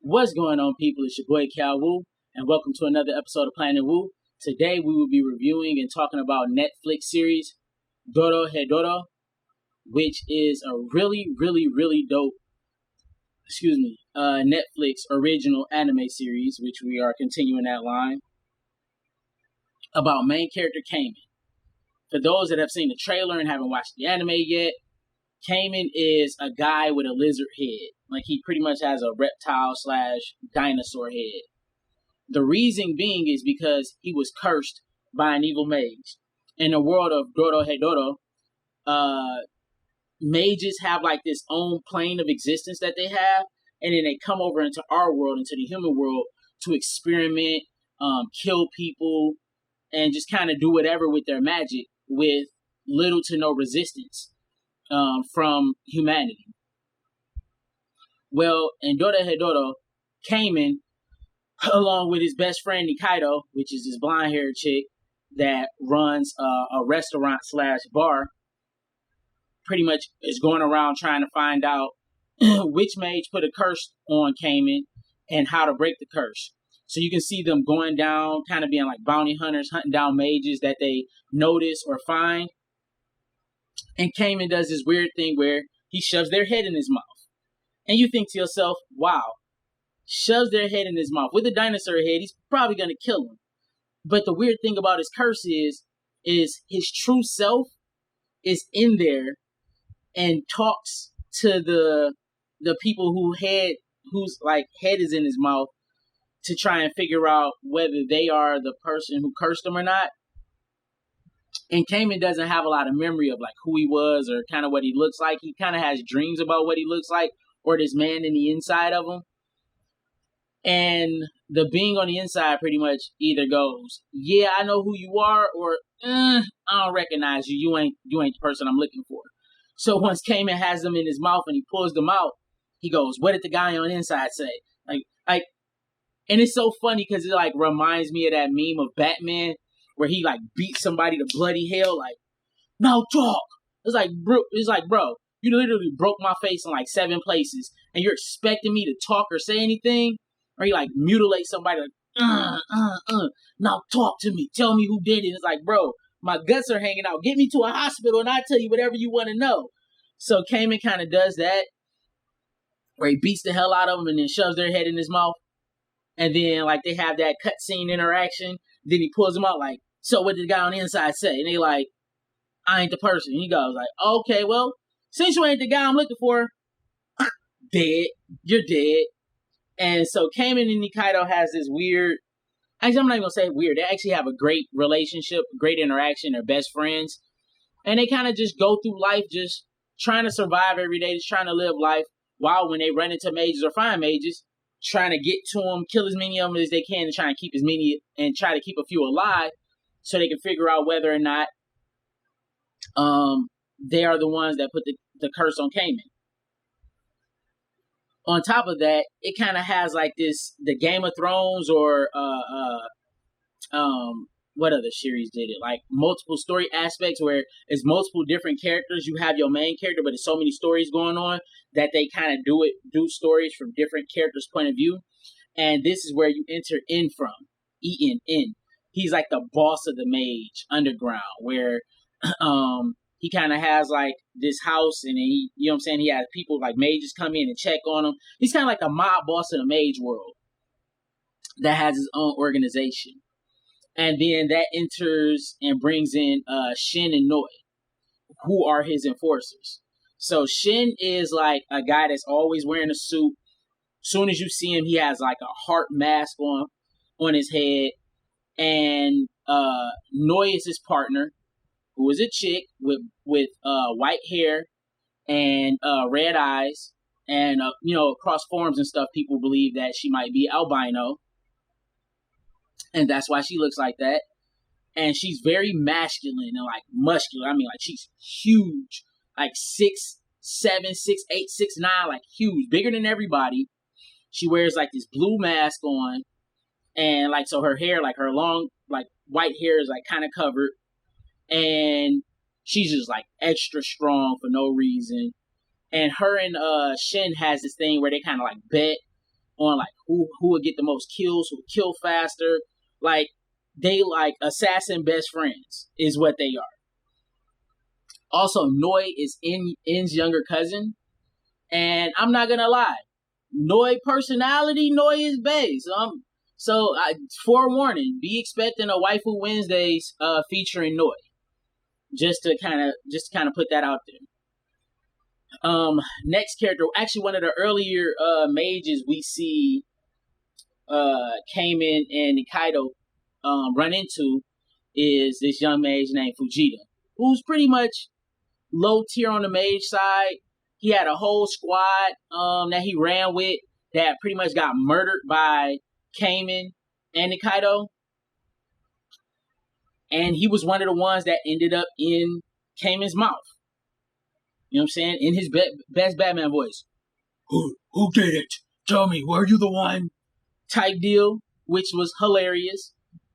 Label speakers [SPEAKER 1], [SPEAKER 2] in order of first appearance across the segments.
[SPEAKER 1] What's going on, people? It's your boy calwu, and welcome to another episode of Planetwu. Today, we will be reviewing and talking about Netflix series Dorohedoro, which is a really dope, Netflix original anime series, which we are continuing that line about main character caiman. For those that have seen the trailer and haven't watched the anime yet, caiman is a guy with a lizard head. Like, he pretty much has a reptile / dinosaur head. The reason being is because he was cursed by an evil mage. In the world of Dorohedoro, mages have like this own plane of existence that they have, and then they come over into our world, into the human world, to experiment, kill people, and just kind of do whatever with their magic with little to no resistance from humanity. Well, in Dorohedoro, caiman, along with his best friend Nikaido, which is this blonde-haired chick that runs a restaurant / bar, pretty much is going around trying to find out which mage put a curse on caiman and how to break the curse. So you can see them going down, kind of being like bounty hunters, hunting down mages that they notice or find. And caiman does this weird thing where he shoves their head in his mouth. And you think to yourself, wow, shoves their head in his mouth. With a dinosaur head, he's probably going to kill him. But the weird thing about his curse is his true self is in there and talks to the people whose head is in his mouth to try and figure out whether they are the person who cursed him or not. And caiman doesn't have a lot of memory of like who he was or kind of what he looks like. He kind of has dreams about what he looks like or this man in the inside of him. And the being on the inside pretty much either goes, yeah, I know who you are, or I don't recognize you. You ain't the person I'm looking for. So once caiman has them in his mouth and he pulls them out, he goes, what did the guy on the inside say? Like, and it's so funny because it like reminds me of that meme of Batman where he like beats somebody to bloody hell, like, now talk. It's like, bro, you literally broke my face in like 7 places, and you're expecting me to talk or say anything? Or he like mutilate somebody like, now talk to me. Tell me who did it. It's like, bro, my guts are hanging out. Get me to a hospital and I'll tell you whatever you want to know. So caiman kind of does that, where he beats the hell out of them and then shoves their head in his mouth. And then like they have that cutscene interaction. Then he pulls them out like, so what did the guy on the inside say? And they like, I ain't the person. And he goes like, okay, well, since you ain't the guy I'm looking for, dead. You're dead. And so caiman and Nikaido has this weird, actually I'm not even going to say weird, they actually have a great relationship, great interaction, they're best friends. And they kind of just go through life just trying to survive every day, just trying to live life, while when they run into mages or find mages, trying to get to them, kill as many of them as they can, and try and keep as many, and try to keep a few alive so they can figure out whether or not they are the ones that put the curse on caiman. On top of that, it kind of has like the Game of Thrones or what other series did it? Like multiple story aspects where it's multiple different characters. You have your main character, but there's so many stories going on that they kind of do stories from different characters' point of view. And this is where you enter in from. E-N-N. He's like the boss of the mage underground, where he kind of has like this house, and he, you know what I'm saying, he has people like mages come in and check on him. He's kind of like a mob boss of the mage world that has his own organization. And then that enters and brings in Shin and Noi, who are his enforcers. So Shin is like a guy that's always wearing a suit. Soon as you see him, he has like a heart mask on his head. And Noi is his partner, who is a chick with white hair and red eyes. And, across forums and stuff, people believe that she might be albino. And that's why she looks like that. And she's very masculine and like muscular. I mean, like she's huge, like 6'7", 6'8", 6'9", like huge, bigger than everybody. She wears like this blue mask on, and like so her hair, like her long, like white hair is like kind of covered, and she's just like extra strong for no reason. And her and Shin has this thing where they kind of like bet on like who would get the most kills, who would kill faster. Like they like assassin best friends is what they are. Also, Noi is In's younger cousin, and I'm not gonna lie, Noi personality, Noi is bae. So forewarning, be expecting a Waifu Wednesdays featuring Noi. Just to kind of put that out there. Next character, actually one of the earlier mages we see Caiman and Nikaido run into is this young mage named Fujita, who's pretty much low tier on the mage side. He had a whole squad that he ran with that pretty much got murdered by Caiman and Nikaido. And he was one of the ones that ended up in Caiman's mouth. You know what I'm saying? In his best Batman voice. Who did it? Tell me, were you the one? Type deal, which was hilarious.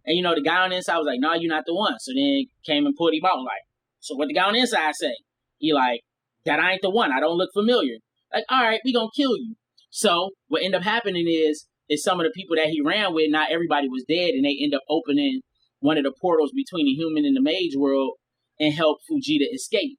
[SPEAKER 1] And you know, the guy on the inside was like, no, you're not the one. So then Caiman pulled him out and like, so what the guy on the inside say? He like, that I ain't the one. I don't look familiar. Like, all right, we gonna kill you. So what ended up happening is some of the people that he ran with, not everybody was dead, and they end up opening one of the portals between the human and the mage world and help Fujita escape.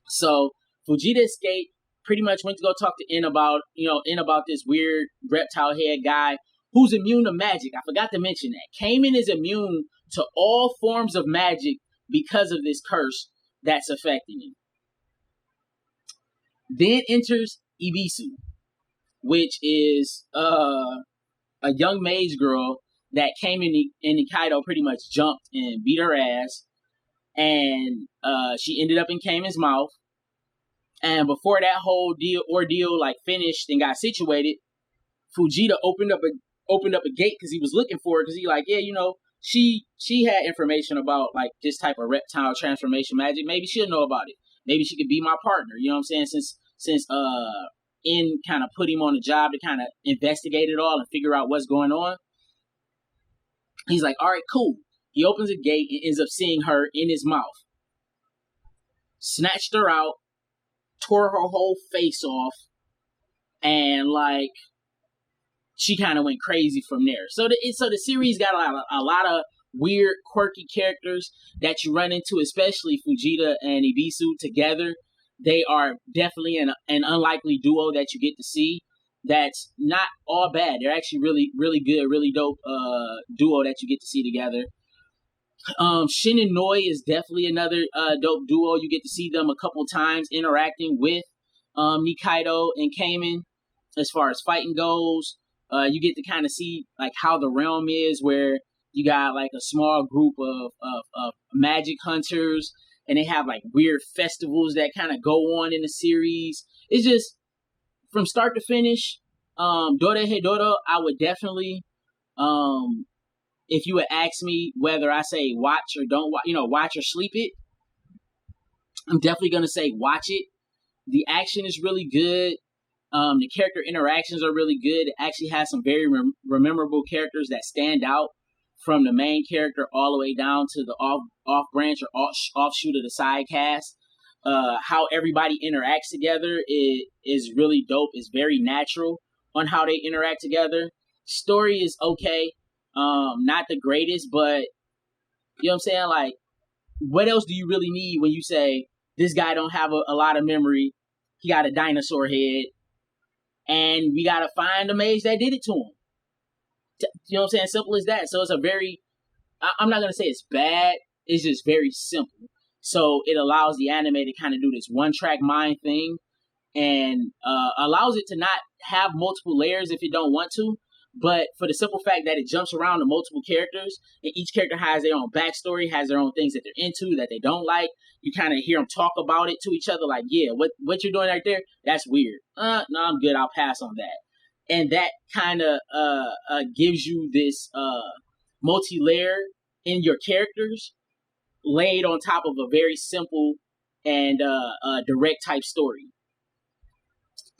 [SPEAKER 1] So Fujita escaped, pretty much went to go talk to In about this weird reptile head guy who's immune to magic. I forgot to mention that. Caiman is immune to all forms of magic because of this curse that's affecting him. Then enters Ibisu, which is a young mage girl that came in Nikaido pretty much jumped and beat her ass. And she ended up in Caiman's mouth. And before that whole ordeal like finished and got situated, Fujita opened up a gate because he was looking for her, because he like, yeah, you know, she had information about like this type of reptile transformation magic. Maybe she'll know about it. Maybe she could be my partner. You know what I'm saying? Since In kind of put him on the job to kind of investigate it all and figure out what's going on. He's like, all right, cool. He opens a gate and ends up seeing her in his mouth. Snatched her out, tore her whole face off, and like she kind of went crazy from there. So the series got a lot of weird, quirky characters that you run into, especially Fujita and Ibisu together. They are definitely an unlikely duo that you get to see. That's not all bad. They're actually really, really good, really dope duo that you get to see together. Shin and Noi is definitely another dope duo. You get to see them a couple times interacting with Nikaido and Caiman as far as fighting goes. You get to kind of see like how the realm is, where you got like a small group of magic hunters, and they have like weird festivals that kind of go on in the series. It's just from start to finish. Dorohedoro, I would definitely, if you would ask me whether I say watch or don't watch, watch or sleep it, I'm definitely going to say watch it. The action is really good. The character interactions are really good. It actually has some very memorable characters that stand out, from the main character all the way down to the off branch or offshoot of the side cast. How everybody interacts together is really dope. It's very natural on how they interact together. Story is okay. Not the greatest, but you know what I'm saying? Like, what else do you really need when you say this guy don't have a lot of memory? He got a dinosaur head, and we got to find the mage that did it to him. You know what I'm saying? Simple as that. So it's a very, I'm not going to say it's bad. It's just very simple. So it allows the anime to kind of do this one-track mind thing, and allows it to not have multiple layers if it don't want to. But for the simple fact that it jumps around to multiple characters, and each character has their own backstory, has their own things that they're into, that they don't like. You kind of hear them talk about it to each other, like, yeah, what you're doing right there, that's weird. No, I'm good. I'll pass on that. And that kind of gives you this multi-layer in your characters, laid on top of a very simple and direct type story.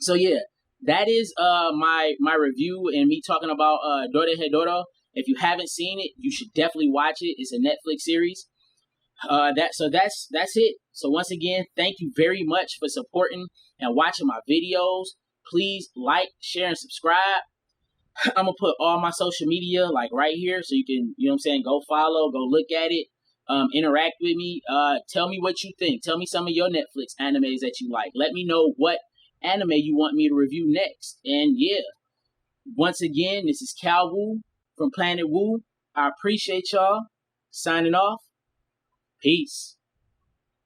[SPEAKER 1] So yeah, that is my review and me talking about Dorohedoro. If you haven't seen it, you should definitely watch it. It's a Netflix series. That's it. So once again, thank you very much for supporting and watching my videos. please like, share, and subscribe. I'm gonna put all my social media like right here, so you can, you know what I'm saying, go follow, go look at it, interact with me. Tell me what you think. Tell me some of your Netflix animes that you like. Let me know what anime you want me to review next. And yeah, once again, this is Calwu from Planet Wu. I appreciate y'all. Signing off. Peace.